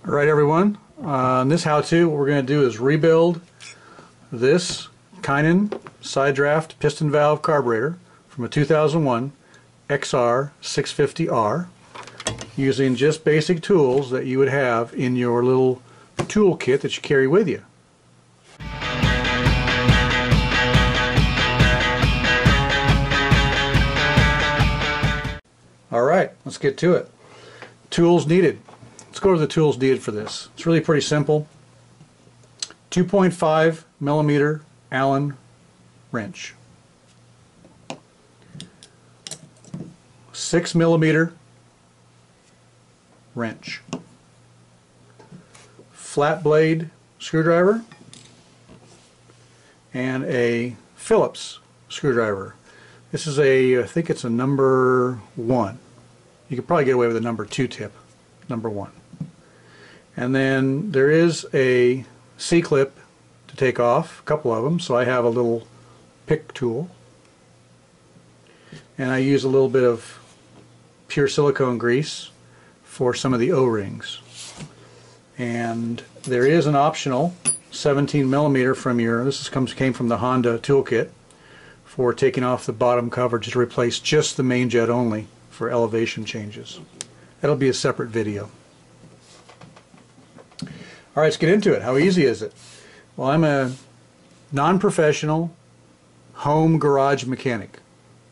Alright everyone, in this how-to what we're going to do is rebuild this Keihin side draft piston valve carburetor from a 2001 XR650R using just basic tools that you would have in your little tool kit that you carry with you. Alright, let's get to it. Tools needed. Let's go to the tools needed for this. It's really pretty simple. 2.5 millimeter Allen wrench. 6 millimeter wrench. Flat blade screwdriver and a Phillips screwdriver. This is a, I think it's a number 1. You could probably get away with a number 2 tip. Number 1. And then there is a C-clip to take off, a couple of them, so I have a little pick tool. And I use a little bit of pure silicone grease for some of the O-rings. And there is an optional 17 millimeter from your, came from the Honda toolkit, for taking off the bottom cover to replace just the main jet only for elevation changes. That'll be a separate video. Alright, let's get into it. How easy is it? Well, I'm a non-professional home garage mechanic.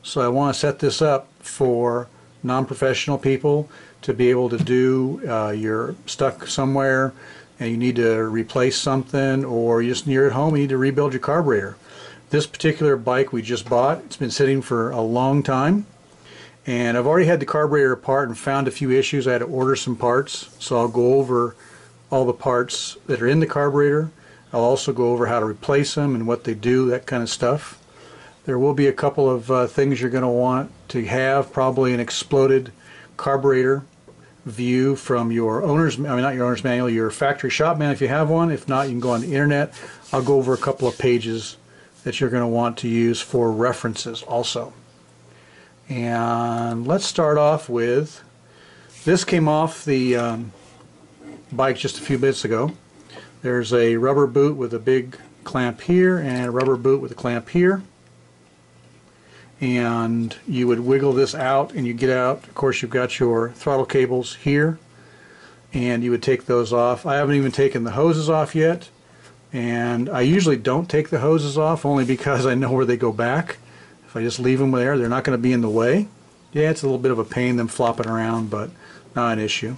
So I want to set this up for non-professional people to be able to do, you're stuck somewhere and you need to replace something, or you're at home and you need to rebuild your carburetor. This particular bike we just bought, it's been sitting for a long time. And I've already had the carburetor apart and found a few issues. I had to order some parts, so I'll go over all the parts that are in the carburetor. I'll also go over how to replace them and what they do, that kind of stuff. There will be a couple of things you're going to want to have, probably an exploded carburetor view from your owner's, not your owner's manual, your factory shop manual if you have one. If not, you can go on the internet. I'll go over a couple of pages that you're going to want to use for references also. And let's start off with, this came off the bike just a few minutes ago. There's a rubber boot with a big clamp here and a rubber boot with a clamp here. And you would wiggle this out and you get out. Of course, you've got your throttle cables here and you would take those off. I haven't even taken the hoses off yet, and I usually don't take the hoses off only because I know where they go back. If I just leave them there, they're not going to be in the way. Yeah, it's a little bit of a pain them flopping around, but not an issue.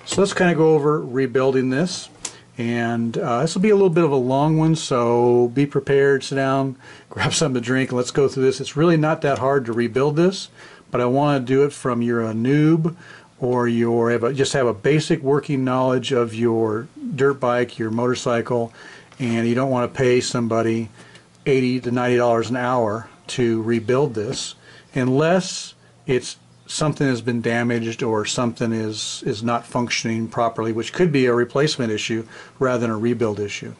So let's kind of go over rebuilding this, and this will be a little bit of a long one, so be prepared, sit down, grab something to drink, and let's go through this. It's really not that hard to rebuild this, but I want to do it from you're a noob or just have a basic working knowledge of your dirt bike, your motorcycle, and you don't want to pay somebody $80 to $90 an hour to rebuild this unless it's something has been damaged or something is not functioning properly, which could be a replacement issue rather than a rebuild issue.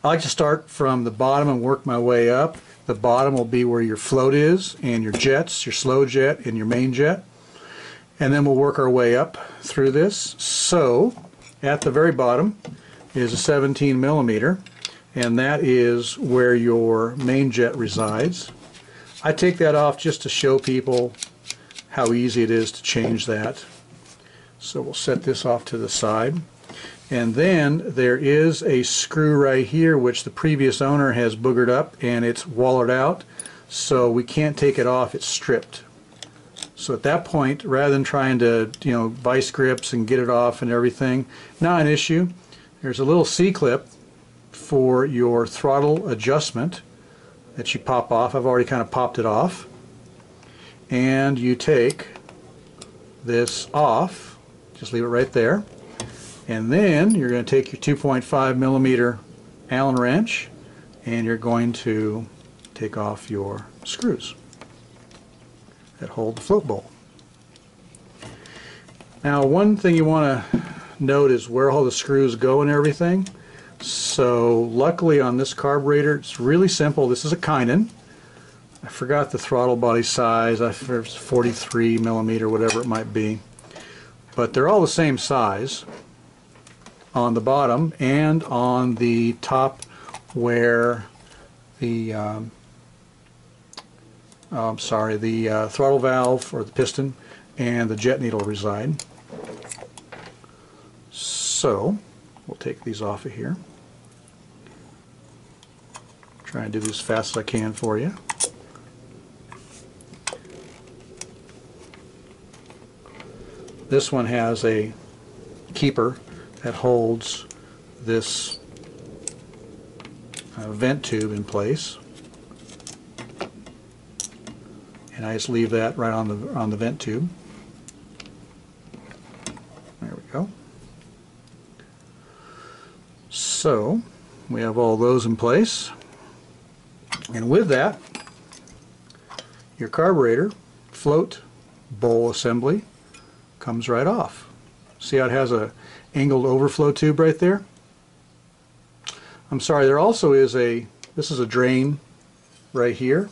I like to start from the bottom and work my way up. The bottom will be where your float is and your jets, your slow jet and your main jet, and then we'll work our way up through this. So at the very bottom is a 17 millimeter, and that is where your main jet resides. I take that off just to show people how easy it is to change that. So we'll set this off to the side. And then there is a screw right here which the previous owner has boogered up and it's wallered out, so we can't take it off, it's stripped. So at that point, rather than trying to vice grips and get it off and everything, not an issue. There's a little C-clip for your throttle adjustment that you pop off. I've already kind of popped it off. And you take this off, just leave it right there. And then you're going to take your 2.5 millimeter Allen wrench and you're going to take off your screws that hold the float bowl. Now, one thing you want to note is where all the screws go and everything. So luckily on this carburetor it's really simple. This is a Keihin. I forgot the throttle body size. I forget 43 millimeter, whatever it might be. but they're all the same size on the bottom and on the top where the the throttle valve or the piston and the jet needle reside. So we'll take these off of here. Try and do this as fast as I can for you. This one has a keeper that holds this vent tube in place, and I just leave that right on the vent tube. There we go. So we have all those in place, and with that, your carburetor float bowl assembly comes right off. See how it has a angled overflow tube right there? I'm sorry, there also is this is a drain right here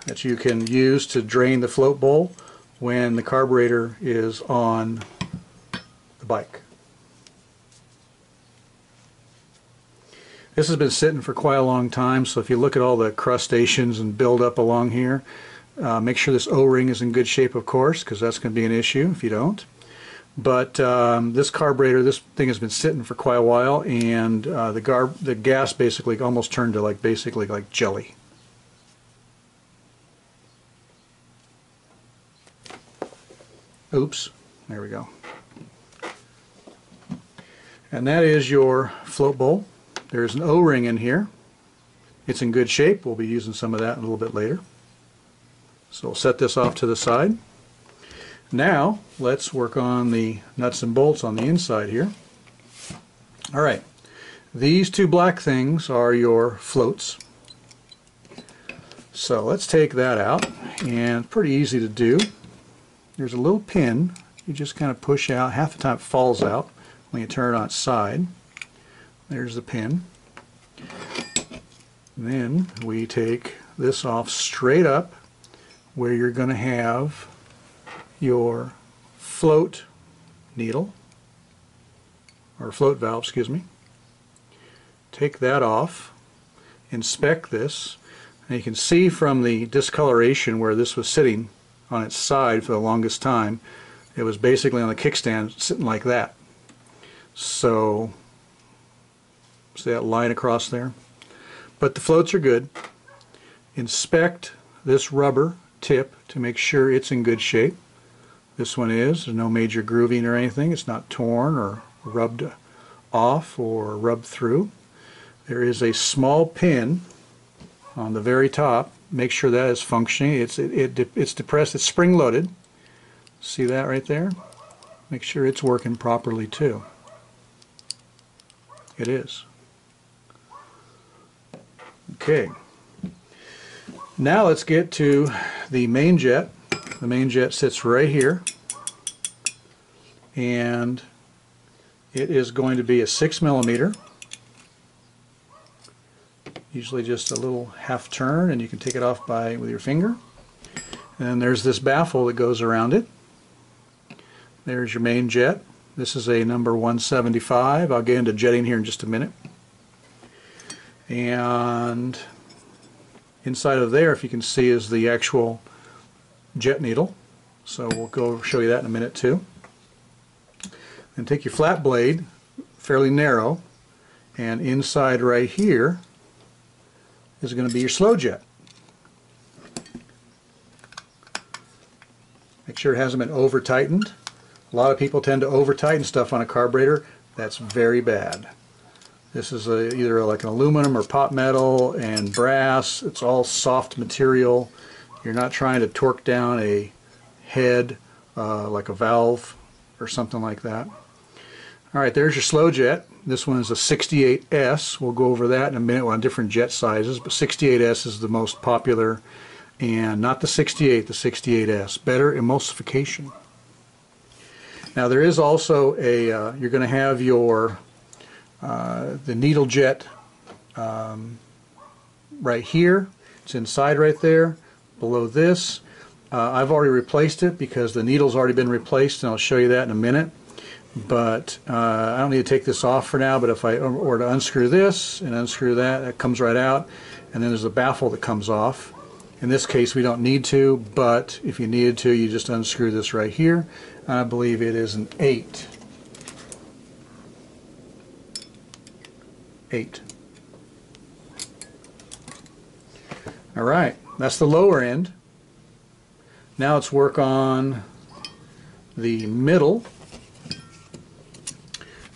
that you can use to drain the float bowl when the carburetor is on the bike. This has been sitting for quite a long time, so if you look at all the crustaceans and buildup along here, make sure this O-ring is in good shape, of course, because that's going to be an issue if you don't. But this carburetor, this thing has been sitting for quite a while, and the gas basically almost turned to basically like jelly. Oops, there we go. And that is your float bowl. There's an O-ring in here. It's in good shape. We'll be using some of that a little bit later. So we'll set this off to the side. Now let's work on the nuts and bolts on the inside here. Alright, these two black things are your floats. So let's take that out, and pretty easy to do. There's a little pin you just kind of push out. Half the time it falls out when you turn it on its side. There's the pin. Then we take this off straight up where you're going to have your float needle, or float valve, excuse me. Take that off, inspect this, and you can see from the discoloration where this was sitting on its side for the longest time, it was basically on the kickstand sitting like that. So, see that line across there? But the floats are good. Inspect this rubber tip to make sure it's in good shape. This one is. There's no major grooving or anything. It's not torn or rubbed off or rubbed through. There is a small pin on the very top. Make sure that is functioning. It's depressed. It's spring loaded. See that right there? Make sure it's working properly too. It is. Okay. Now let's get to the main jet. The main jet sits right here, and it is going to be a 6mm. Usually just a little half turn, and you can take it off with your finger. And then there's this baffle that goes around it. There's your main jet. This is a number 175. I'll get into jetting here in just a minute. And inside of there, if you can see, is the actual jet needle. So we'll go show you that in a minute too. And take your flat blade, fairly narrow, and inside right here is going to be your slow jet. Make sure it hasn't been over tightened. A lot of people tend to over tighten stuff on a carburetor. That's very bad. This is either like an aluminum or pot metal and brass. It's all soft material. You're not trying to torque down a head like a valve or something like that. Alright, there's your slow jet. This one is a 68S. We'll go over that in a minute on different jet sizes, but 68S is the most popular, and not the 68, the 68S. Better emulsification. Now there is also a, you're going to have your the needle jet right here. It's inside right there. Below this, I've already replaced it because the needle's already been replaced, and I'll show you that in a minute. But I don't need to take this off for now, but if I were to unscrew this and unscrew that, that comes right out, and then there's a baffle that comes off. In this case we don't need to, but if you needed to, you just unscrew this right here. I believe it is an 8. Alright, that's the lower end. Now let's work on the middle.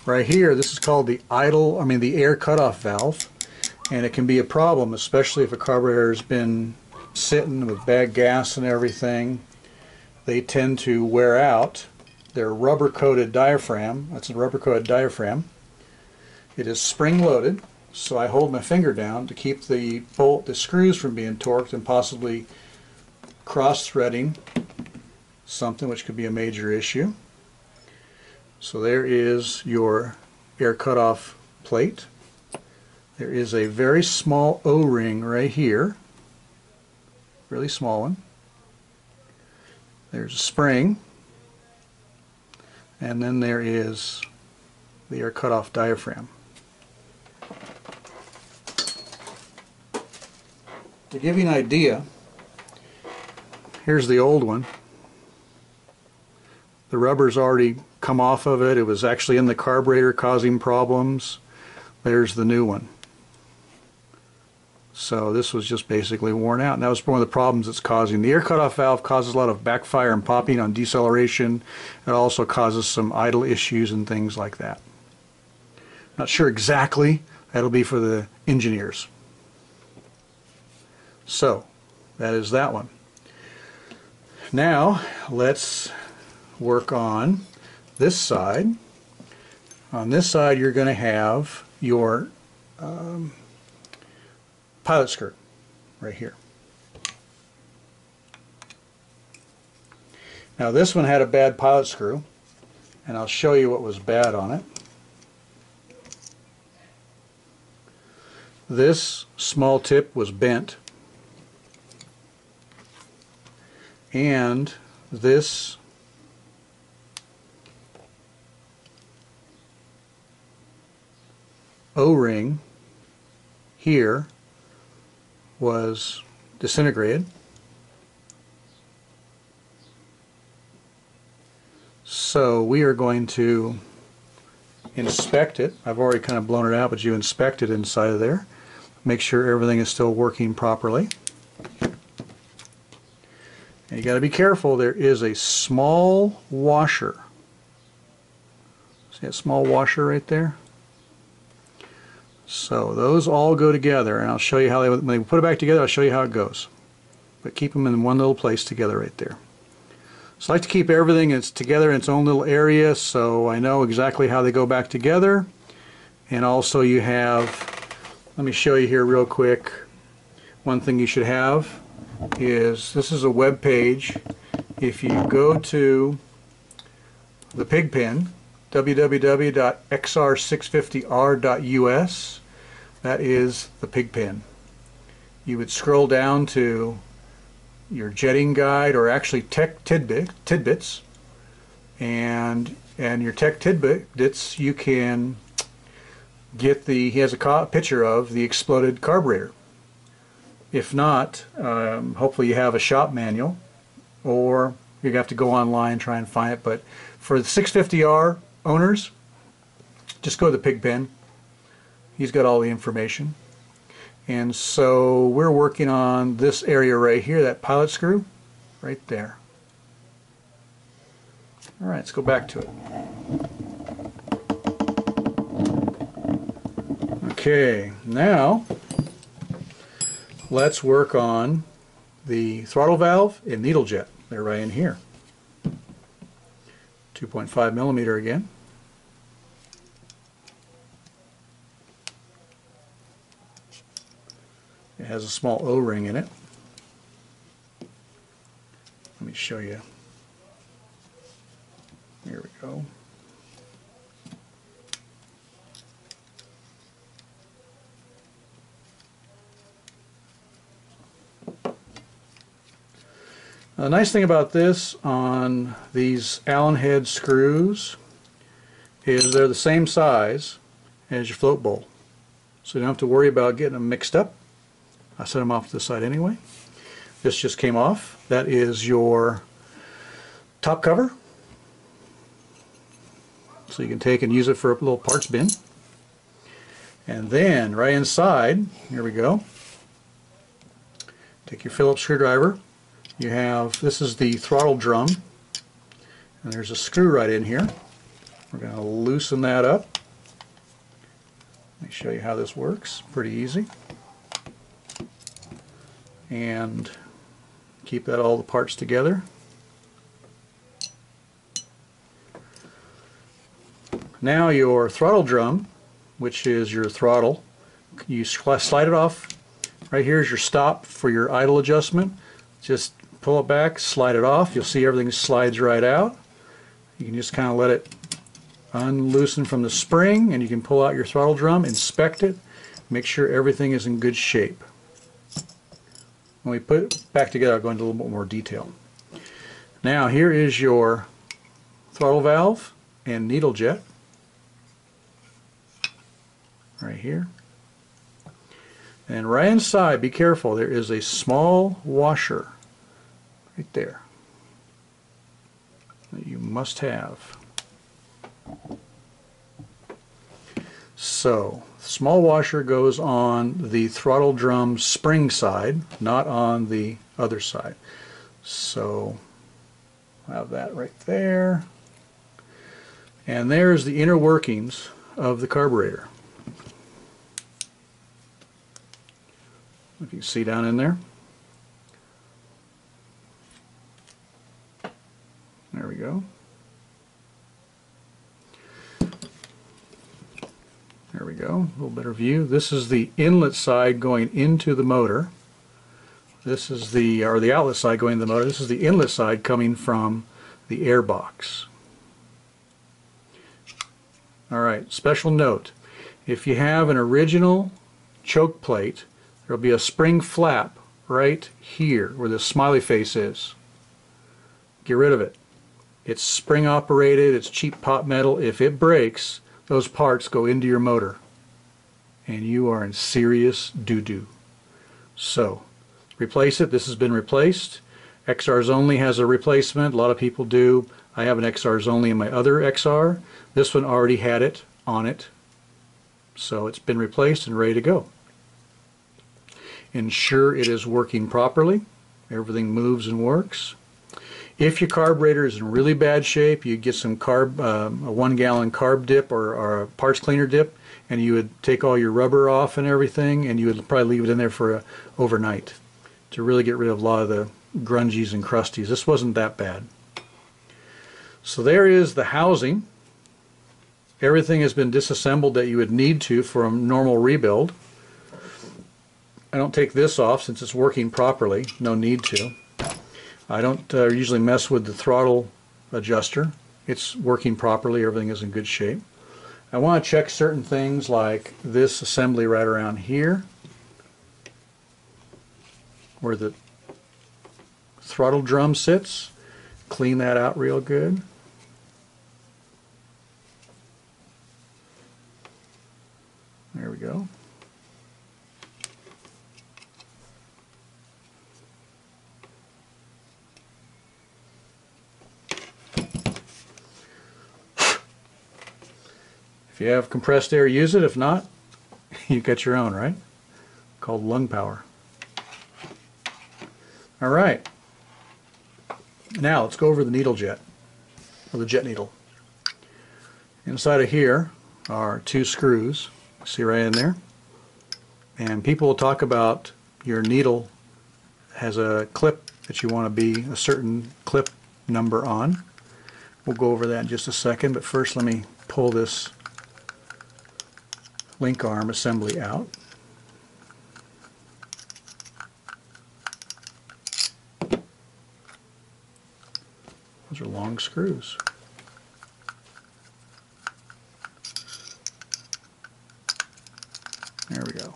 Right here, this is called the the air cutoff valve, and it can be a problem, especially if a carburetor has been sitting with bad gas and everything. They tend to wear out. They're rubber-coated diaphragm. That's a rubber-coated diaphragm. It is spring-loaded, so I hold my finger down to keep the screws from being torqued and possibly cross-threading something, which could be a major issue. So there is your air cutoff plate. There is a very small O-ring right here, really small one. There's a spring, and then there is the air cutoff diaphragm. To give you an idea, here's the old one. The rubber's already come off of it. It was actually in the carburetor causing problems. There's the new one. So this was just basically worn out, and that was one of the problems it's causing. The air cutoff valve causes a lot of backfire and popping on deceleration. It also causes some idle issues and things like that. Not sure exactly. That'll be for the engineers. So that is that one. Now let's work on this side. On this side you're going to have your pilot skirt right here. Now this one had a bad pilot screw, and I'll show you what was bad on it. This small tip was bent, and this O-ring here was disintegrated. So we are going to inspect it. I've already kind of blown it out, but you inspect it inside of there. Make sure everything is still working properly. And you got to be careful. There is a small washer. See a small washer right there? So those all go together, and I'll show you how when they put it back together, I'll show you how it goes. But keep them in one little place together right there. So I like to keep everything together in its own little area, so I know exactly how they go back together. And also you have, let me show you here real quick, one thing you should have is, this is a web page. If you go to the pig pen, www.XR650R.us, that is the pig pen. You would scroll down to your jetting guide, or actually tech tidbits, and your tech tidbits you can get he has a picture of the exploded carburetor. If not, hopefully you have a shop manual, or you have to go online and try and find it. But for the 650R owners, just go to the pig pen. He's got all the information. And so we're working on this area right here, that pilot screw right there. Alright, let's go back to it. Okay, now let's work on the throttle valve and needle jet. They're right in here. 2.5 millimeter again. It has a small O-ring in it. Let me show you. Here we go. The nice thing about this on these Allen head screws is they're the same size as your float bowl. So you don't have to worry about getting them mixed up. I set them off to the side anyway. This just came off. That is your top cover. So you can take and use it for a little parts bin. And then right inside, here we go. Take your Phillips screwdriver. You have, this is the throttle drum. And there's a screw right in here. We're going to loosen that up. Let me show you how this works. Pretty easy. And keep that all the parts together. Now your throttle drum, which is your throttle, you slide it off. Right here is your stop for your idle adjustment. Just pull it back, slide it off. You'll see everything slides right out. You can just kind of let it unloosen from the spring, and you can pull out your throttle drum, inspect it, make sure everything is in good shape. When we put it back together, I'll go into a little bit more detail. Now here is your throttle valve and needle jet. Right here. And right inside, be careful, there is a small washer right there that you must have. So, the small washer goes on the throttle drum spring side, not on the other side. So, I have that right there. And there's the inner workings of the carburetor. If you can see down in there. There we go. There we go. A little better view. This is the inlet side going into the motor. This is the outlet side going to the motor. This is the inlet side coming from the air box. Alright, special note. If you have an original choke plate, there will be a spring flap right here where the smiley face is. Get rid of it. It's spring operated, it's cheap pot metal. If it breaks, those parts go into your motor and you are in serious doo-doo. So, replace it. This has been replaced. XRs Only has a replacement. A lot of people do. I have an XRs Only in my other XR. This one already had it on it. So it's been replaced and ready to go. Ensure it is working properly. Everything moves and works. If your carburetor is in really bad shape, you get some a 1 gallon carb dip or a parts cleaner dip, and you would take all your rubber off and everything, and you would probably leave it in there for overnight to really get rid of a lot of the grungies and crusties. This wasn't that bad. So there is the housing. Everything has been disassembled that you would need to for a normal rebuild. I don't take this off since it's working properly. No need to. I don't usually mess with the throttle adjuster. It's working properly. Everything is in good shape. I want to check certain things like this assembly right around here where the throttle drum sits. Clean that out real good. There we go. If you have compressed air, use it. If not, you've got your own, right? Called lung power. All right. Now let's go over the needle jet, or the jet needle. Inside of here are 2 screws. See right in there? And people will talk about your needle has a clip that you want to be a certain clip number on. We'll go over that in just a second, but first let me pull this link arm assembly out. Those are long screws. There we go.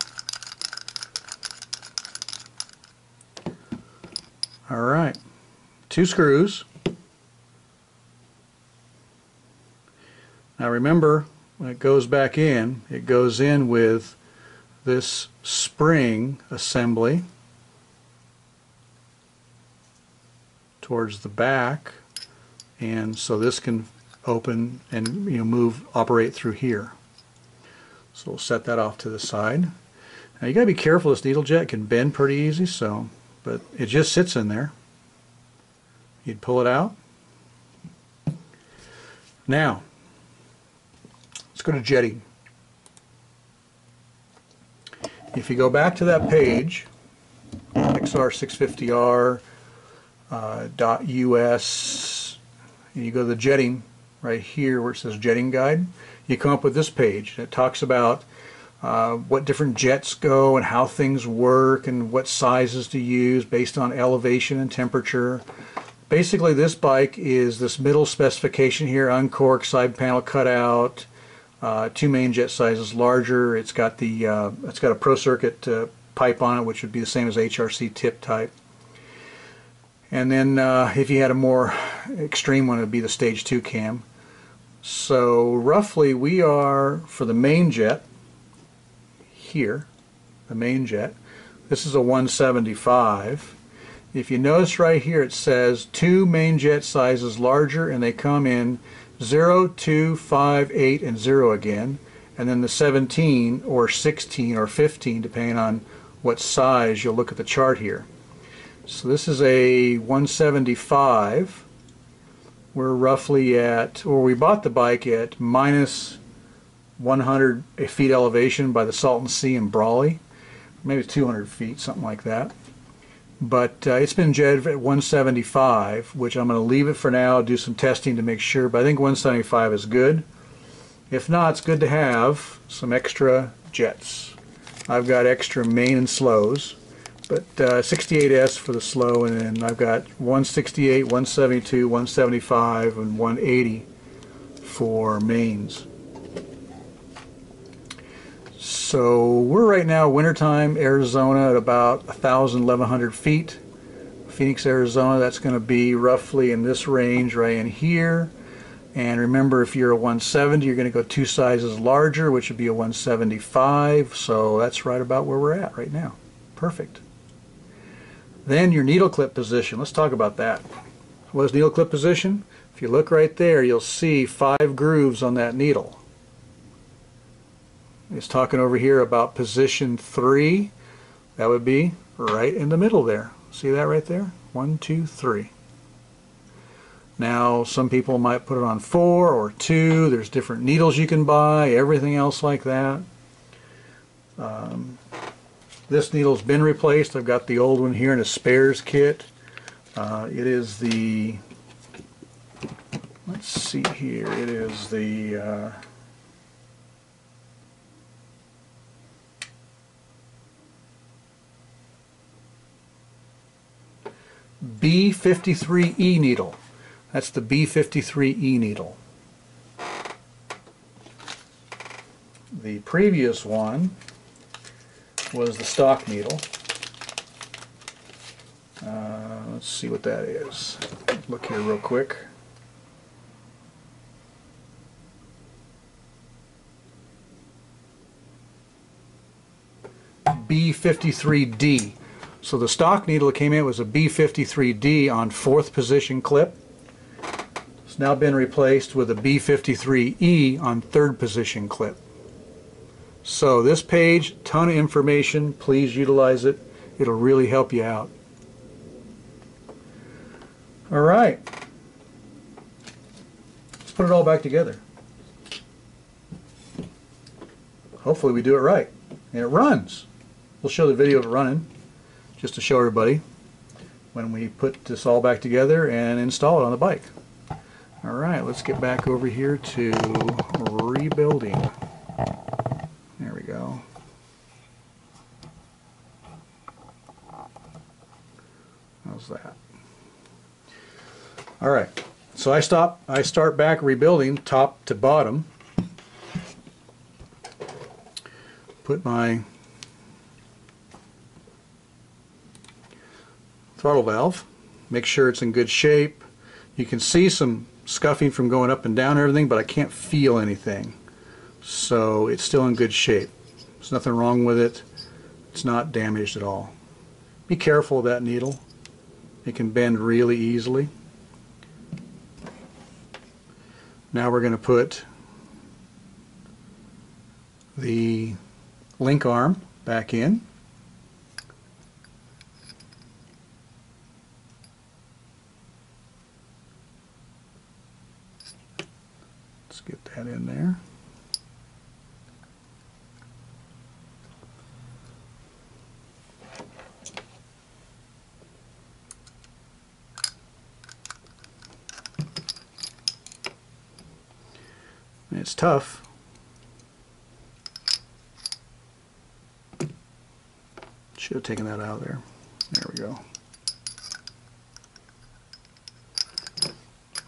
All right. 2 screws. Now remember, when it goes back in, it goes in with this spring assembly towards the back, and so this can open and operate through here. So we'll set that off to the side. Now you got to be careful. This needle jet can bend pretty easy, but it just sits in there. You'd pull it out. Now let's go to jetting. If you go back to that page, XR650R .us, and you go to the jetting right here where it says jetting guide, you come up with this page. It talks about what different jets go and how things work and what sizes to use based on elevation and temperature. Basically, this bike is this middle specification here: uncork, side panel cutout, 2 main jet sizes larger. It's got a pro circuit pipe on it, which would be the same as HRC tip type. And then if you had a more extreme one, it would be the stage 2 cam. So roughly we are, for the main jet here, the main jet, this is a 175. If you notice right here, it says 2 main jet sizes larger, and they come in 0, 2, 5, 8, and 0 again, and then the 17 or 16 or 15 depending on what size. You'll look at the chart here. So this is a 175. We're roughly at, or we bought the bike at minus 100 feet elevation by the Salton Sea in Brawley, maybe 200 feet, something like that. But it's been jetted at 175, which I'm going to leave it for now, do some testing to make sure, but I think 175 is good. If not, it's good to have some extra jets. I've got extra main and slows, but 68S for the slow, and then I've got 168, 172, 175, and 180 for mains. So we're right now wintertime, Arizona, at about 1,000, 1,100 feet. Phoenix, Arizona, that's going to be roughly in this range right in here. And remember, if you're a 170, you're going to go 2 sizes larger, which would be a 175. So that's right about where we're at right now. Perfect. Then your needle clip position. Let's talk about that. What is needle clip position? If you look right there, you'll see 5 grooves on that needle. It's talking over here about position 3. That would be right in the middle there. See that right there? 1, 2, 3. Now some people might put it on 4 or 2. There's different needles you can buy, everything else like that. This needle's been replaced. I've got the old one here in a spares kit. It is the, let's see here, it is the B53E needle. That's the B53E needle. The previous one was the stock needle. Let's see what that is. Look here real quick. B53D. So the stock needle that came in was a B53D on 4th position clip. It's now been replaced with a B53E on 3rd position clip. So this page, ton of information. Please utilize it. It'll really help you out. Alright. Let's put it all back together. Hopefully we do it right. And it runs. We'll show the video of it running, just to show everybody when we put this all back together and install it on the bike. Alright, let's get back over here to rebuilding. There we go. How's that? Alright, so I start back rebuilding top to bottom. Put my throttle valve make sure it's in good shape. You can see some scuffing from going up and down and everything, but I can't feel anything. So it's still in good shape. There's nothing wrong with it. It's not damaged at all. Be careful of that needle. It can bend really easily. Now we're going to put the link arm back in. Let's get that in there. It's tough. Should have taken that out of there. There we go.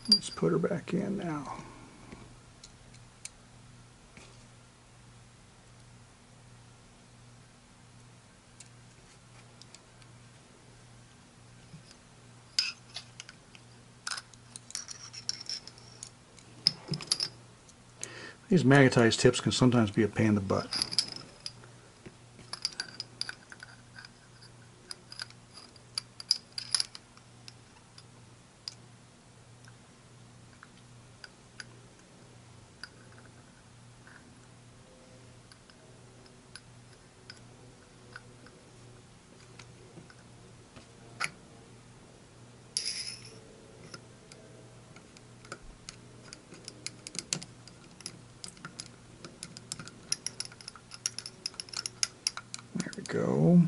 Let's put her back in now. These magnetized tips can sometimes be a pain in the butt. Go.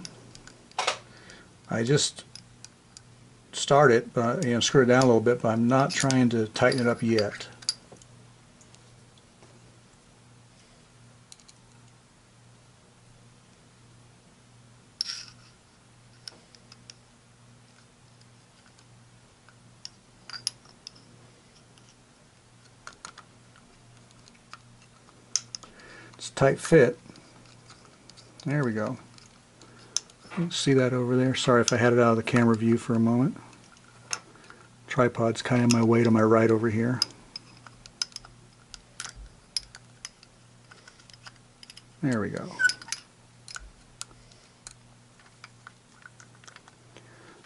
I just start it, but screw it down a little bit, but I'm not trying to tighten it up yet. It's a tight fit. There we go. See that over there? Sorry if I had it out of the camera view for a moment. Tripod's kind of in my way to my right over here. There we go.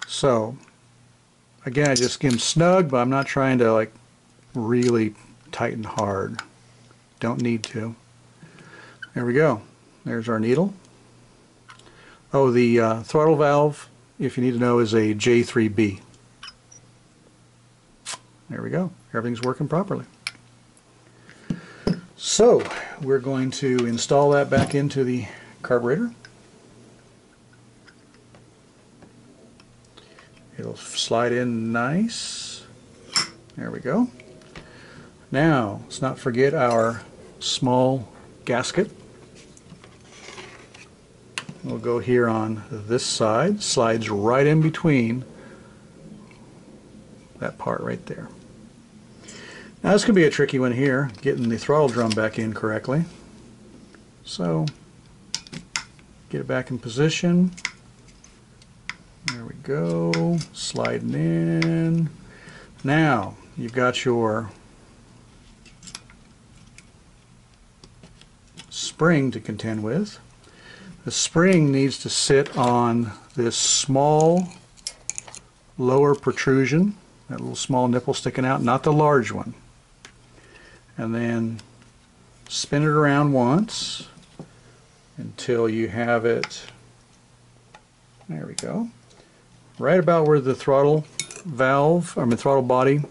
So, again, I just get them snug, but I'm not trying to like really tighten hard. Don't need to. There we go. There's our needle. Oh, the throttle valve, if you need to know, is a J3B. There we go. Everything's working properly. So, we're going to install that back into the carburetor. It'll slide in nice. There we go. Now, let's not forget our small gasket. We'll go here on this side, slides right in between that part right there. Now this could be a tricky one here, getting the throttle drum back in correctly. So, get it back in position. There we go, sliding in. Now, you've got your spring to contend with. The spring needs to sit on this small lower protrusion, that little small nipple sticking out, not the large one. And then spin it around once until you have it, there we go, right about where the throttle valve, throttle body,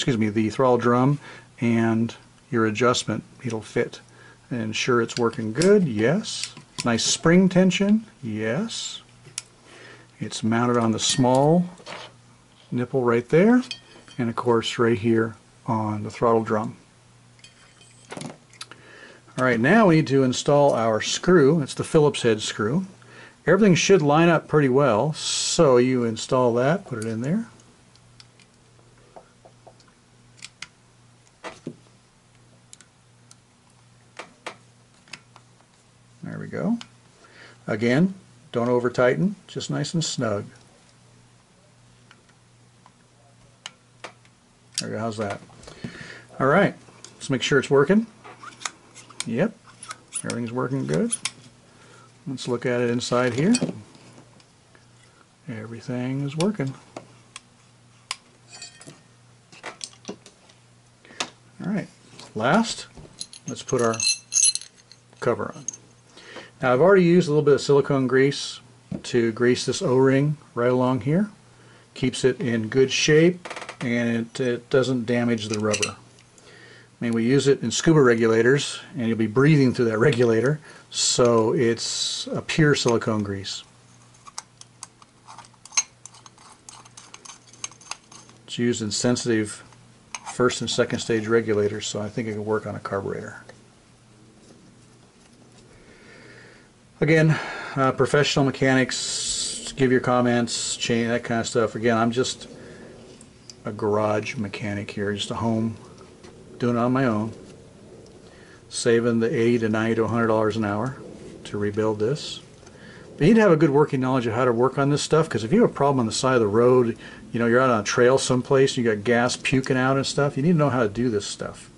the throttle drum and your adjustment needle fit. And ensure it's working good, yes. Nice spring tension, yes. It's mounted on the small nipple right there, and of course right here on the throttle drum. Alright, now we need to install our screw. It's the Phillips head screw. Everything should line up pretty well, so you install that, put it in there. There we go. Again, don't over tighten, just nice and snug. There we go. How's that? All right. Let's make sure it's working. Yep. Everything's working good. Let's look at it inside here. Everything is working. All right. Last, let's put our cover on. Now I've already used a little bit of silicone grease to grease this O-ring right along here. Keeps it in good shape and it doesn't damage the rubber. I mean, we use it in scuba regulators and you'll be breathing through that regulator, so it's a pure silicone grease. It's used in sensitive first and second stage regulators, so I think it can work on a carburetor. Again, professional mechanics, give your comments, change that kind of stuff. Again, I'm just a garage mechanic here, just a home, doing it on my own, saving the $80 to $90 to $100 an hour to rebuild this. But you need to have a good working knowledge of how to work on this stuff, because if you have a problem on the side of the road, you know, you're out on a trail someplace, you got gas puking out and stuff, you need to know how to do this stuff.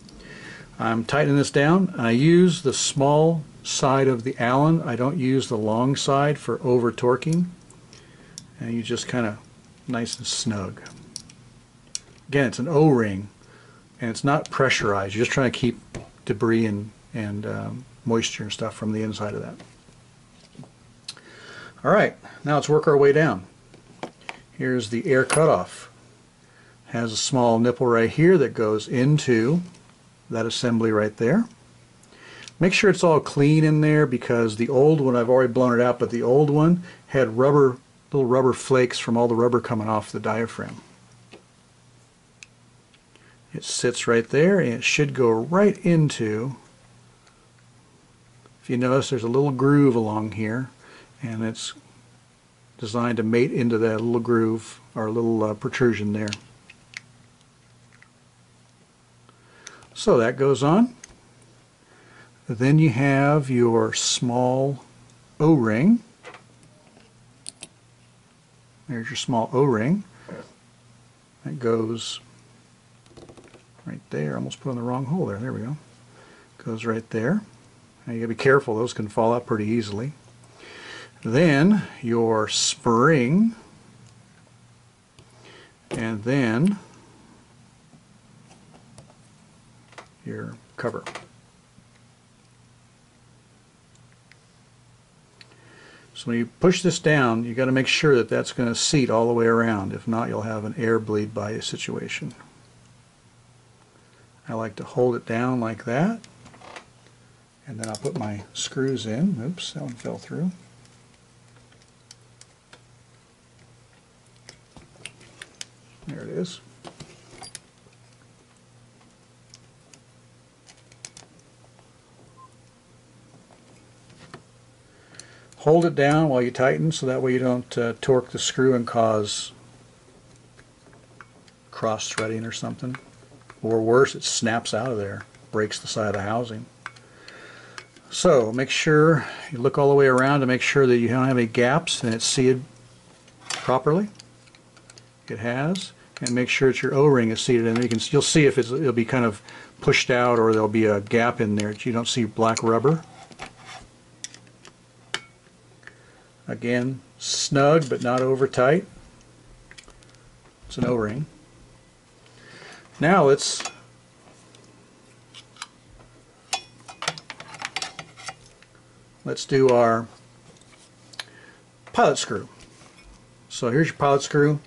I'm tightening this down, and I use the small side of the Allen. I don't use the long side for over torquing, and you just kind of nice and snug. Again, it's an O-ring and it's not pressurized. You're just trying to keep debris and moisture and stuff from the inside of that. Alright, now let's work our way down. Here's the air cutoff. Has a small nipple right here that goes into that assembly right there. Make sure it's all clean in there, because the old one, I've already blown it out, but the old one had little rubber flakes from all the rubber coming off the diaphragm. It sits right there and it should go right into, if you notice there's a little groove along here, and it's designed to mate into that little groove or little protrusion there. So that goes on. Then you have your small O-ring. There's your small O-ring. That goes right there. Almost put on the wrong hole there. There we go. Goes right there. Now you gotta be careful, those can fall out pretty easily. Then your spring, and then your cover. So when you push this down, you got to make sure that that's going to seat all the way around. If not, you'll have an air bleed by situation. I like to hold it down like that, and then I'll put my screws in. Oops, that one fell through. There it is. Hold it down while you tighten, so that way you don't torque the screw and cause cross-threading or something. Or worse, it snaps out of there, breaks the side of the housing. So make sure you look all the way around to make sure that you don't have any gaps and it's seated properly. It has. And make sure that your O-ring is seated in there. You'll see if it'll be kind of pushed out, or there'll be a gap in there. You don't see black rubber. Again, snug but not over tight. It's an O-ring. Now let's do our pilot screw. So here's your pilot screw.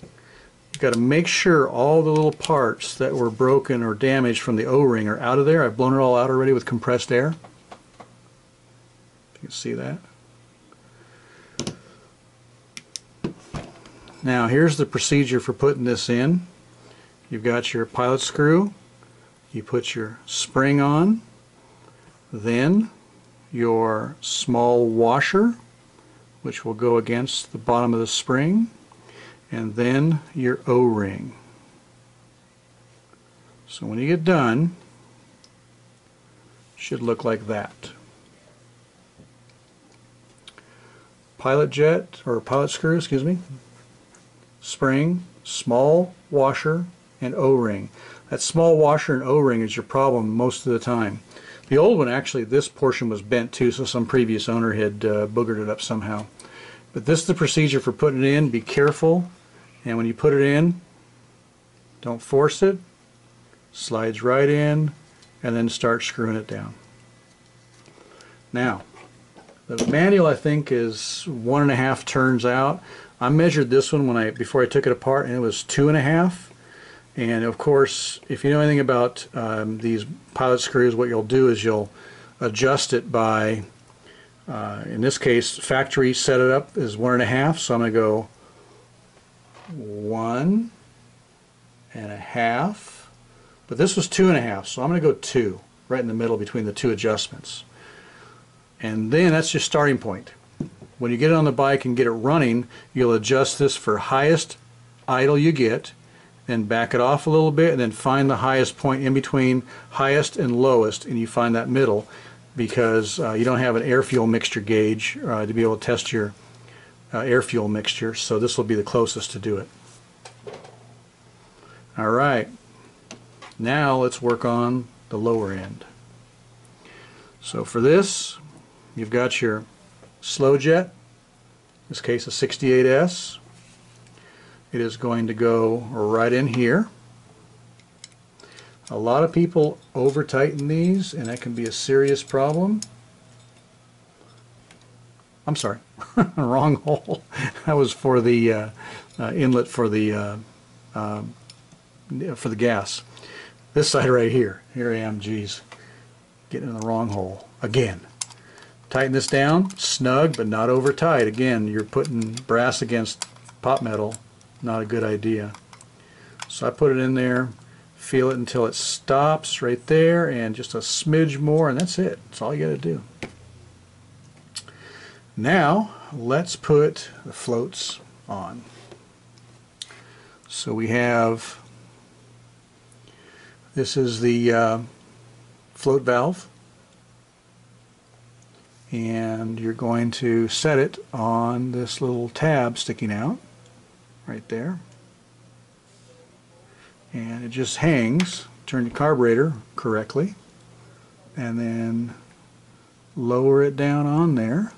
You've got to make sure all the little parts that were broken or damaged from the O-ring are out of there. I've blown it all out already with compressed air. You can see that. Now here's the procedure for putting this in. You've got your pilot screw, you put your spring on, then your small washer, which will go against the bottom of the spring, and then your O-ring. So when you get done, it should look like that. Pilot jet, or pilot screw, excuse me. Spring, small washer, and O-ring. That small washer and O-ring is your problem most of the time. The old one, actually, this portion was bent too, so some previous owner had boogered it up somehow. But this is the procedure for putting it in. Be careful, and when you put it in, don't force it. Slides right in, and then start screwing it down. Now, the manual, I think, is 1.5 turns out. I measured this one before I took it apart, and it was 2.5. And of course, if you know anything about these pilot screws, what you'll do is you'll adjust it by, in this case, factory set it up is 1.5. So I'm going to go 1.5. But this was 2.5, so I'm going to go 2, right in the middle between the two adjustments. And then that's your starting point. When you get it on the bike and get it running, you'll adjust this for highest idle you get, then back it off a little bit, and then find the highest point in between highest and lowest, and you find that middle, because you don't have an air-fuel mixture gauge to be able to test your air-fuel mixture, so this will be the closest to do it. Alright, now let's work on the lower end. So for this, you've got your slow jet, in this case a 68S. It is going to go right in here. A lot of people over tighten these, and that can be a serious problem. I'm sorry, wrong hole. That was for the inlet for the gas. This side right here. Here I am, geez, getting in the wrong hole again. Tighten this down, snug but not over tight. Again, you're putting brass against pot metal. Not a good idea. So I put it in there, feel it until it stops right there, and just a smidge more, and that's it. That's all you got to do. Now let's put the floats on. So we have, this is the float valve, and you're going to set it on this little tab sticking out right there, and it just hangs. Turn the carburetor correctly and then lower it down on there.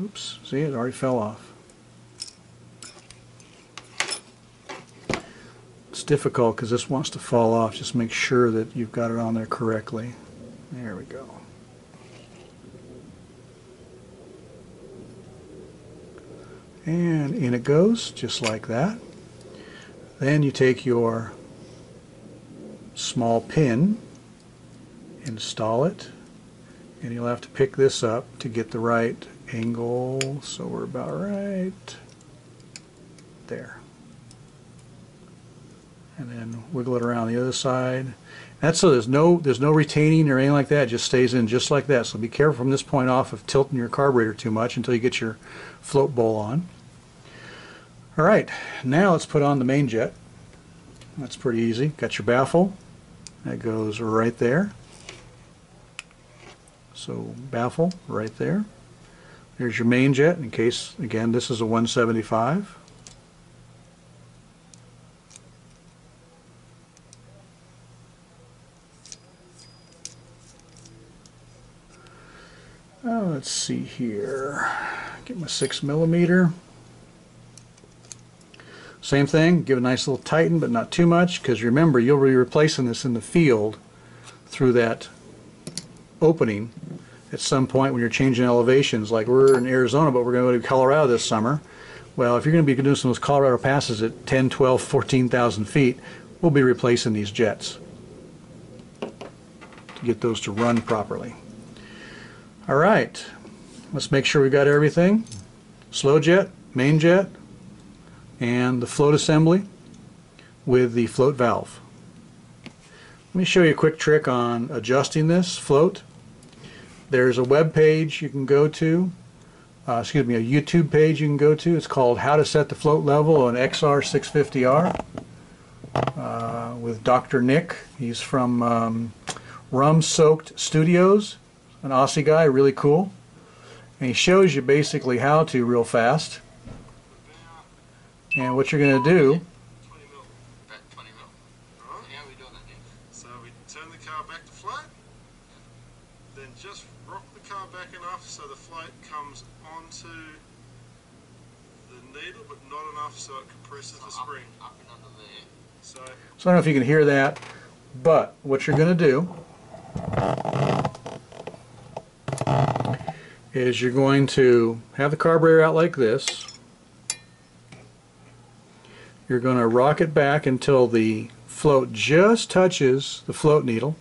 Oops, see, it already fell off. It's difficult because this wants to fall off. Just make sure that you've got it on there correctly. There we go. And in it goes, just like that. Then you take your small pin, install it, and you'll have to pick this up to get the right angle, so we're about right there. And then wiggle it around the other side. That's so there's no retaining or anything like that. It just stays in just like that. So be careful from this point off of tilting your carburetor too much until you get your float bowl on. Alright, now let's put on the main jet. That's pretty easy. Got your baffle. That goes right there. So baffle right there. There's your main jet, in case, again, this is a 175. Let's see here. Get my 6mm. Same thing, give a nice little tighten, but not too much, because remember, you'll be replacing this in the field through that opening at some point when you're changing elevations. Like we're in Arizona, but we're going to go to Colorado this summer. Well, if you're going to be doing some of those Colorado passes at 10, 12, 14,000 feet, we'll be replacing these jets to get those to run properly. Alright, let's make sure we got everything. Slow jet, main jet, and the float assembly with the float valve. Let me show you a quick trick on adjusting this float. There's a web page you can go to, a YouTube page you can go to. It's called How to Set the Float Level on XR650R with Dr. Nick. He's from Rum Soaked Studios, an Aussie guy, really cool. And he shows you basically how to, real fast, And what you're going to do, 20 mil. About 20 mil. Alright. How are we doing that then? So we turn the car back to flat, then just rock the car back enough so the float comes onto the needle, but not enough so it compresses the spring. Up and under there. So I don't know if you can hear that, but what you're going to do is you're going to have the carburetor out like this. You're going to rock it back until the float just touches the float needle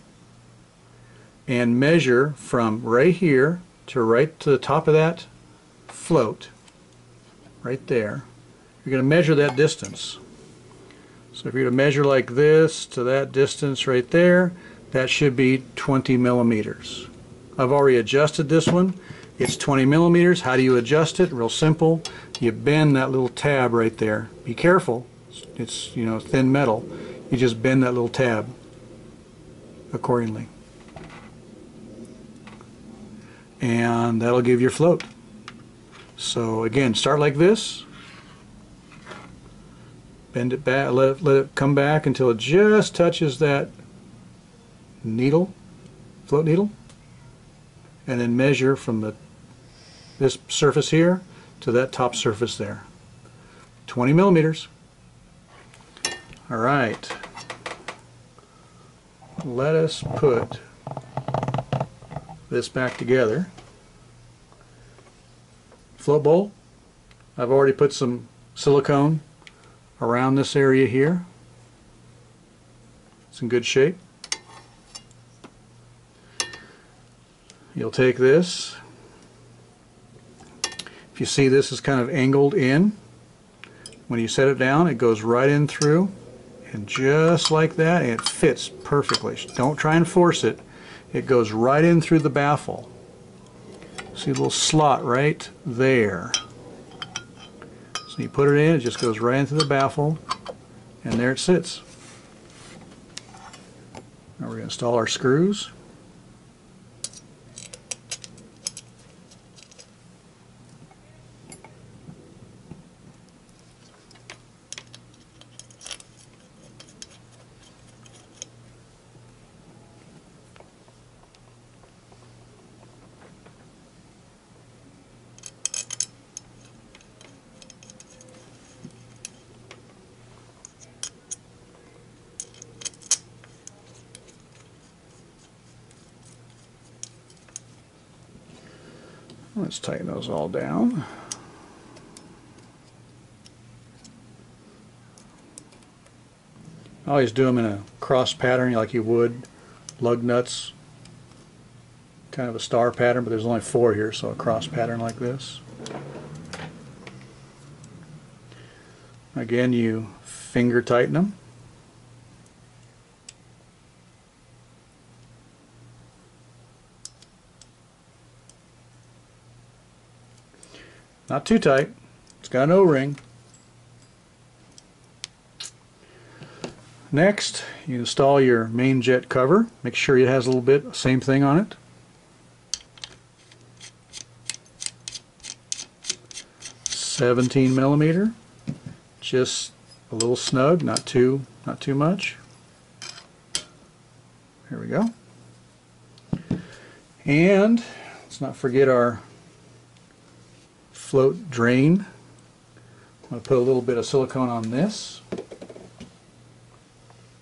and measure from right here to the top of that float, right there. You're going to measure that distance. So if you're going to measure like this to that distance right there, that should be 20 millimeters. I've already adjusted this one. It's 20 millimeters. How do you adjust it? Real simple. You bend that little tab right there. Be careful. It's, you know, thin metal. You just bend that little tab accordingly. And that'll give your float. So again, start like this. Bend it back, let it come back until it just touches that needle, float needle, and then measure from this surface here to that top surface there. 20 millimeters. All right. Let us put this back together. Float bowl. I've already put some silicone around this area here. It's in good shape. You'll take this. If you see this is kind of angled in, when you set it down it goes right in through, and just like that, and it fits perfectly. Don't try and force it. It goes right in through the baffle. See a little slot right there. So you put it in, it just goes right into the baffle, and there it sits. Now we're going to install our screws. Let's tighten those all down. I always do them in a cross pattern like you would lug nuts. Kind of a star pattern, but there's only 4 here, so a cross pattern like this. Again, you finger tighten them. Not too tight. It's got an O-ring. Next, you install your main jet cover. Make sure it has a little bit, same thing on it. $17 millimeter. Just a little snug, not too much. There we go. And let's not forget our float drain. I'm going to put a little bit of silicone on this,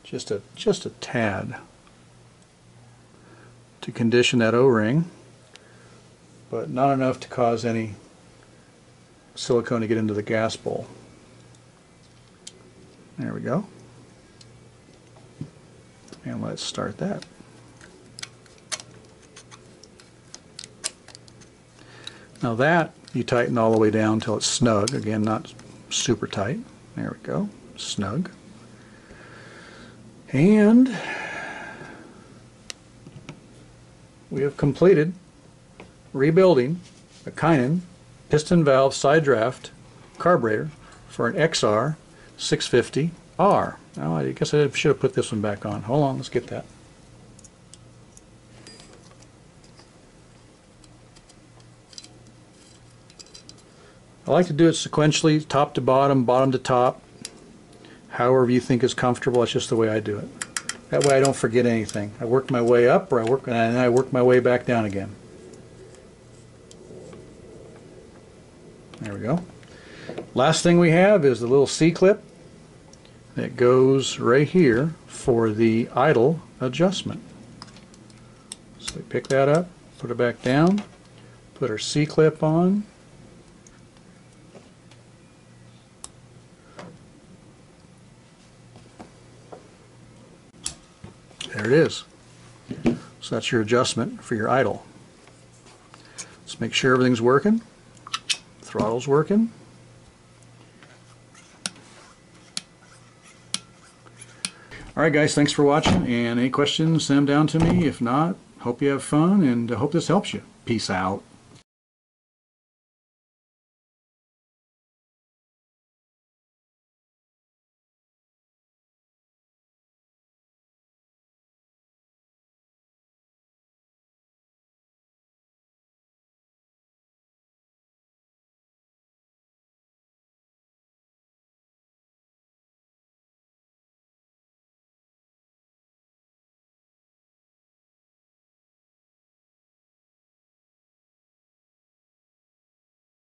just a tad, to condition that O-ring, but not enough to cause any silicone to get into the gas bowl. There we go. And let's start that. Now that you tighten all the way down until it's snug. Again, not super tight. There we go. Snug. And we have completed rebuilding a Keihin piston valve side draft carburetor for an XR650R. Now, I guess I should have put this one back on. Hold on, let's get that. I like to do it sequentially, top to bottom, bottom to top. However you think is comfortable, that's just the way I do it. That way I don't forget anything. I work my way up, or I work my way back down again. There we go. Last thing we have is the little C-clip that goes right here for the idle adjustment. So we pick that up, put it back down, put our C-clip on. There it is. So that's your adjustment for your idle. Let's make sure everything's working. Throttle's working. Alright guys, thanks for watching, and any questions, send them down to me. If not, hope you have fun, and I hope this helps you. Peace out.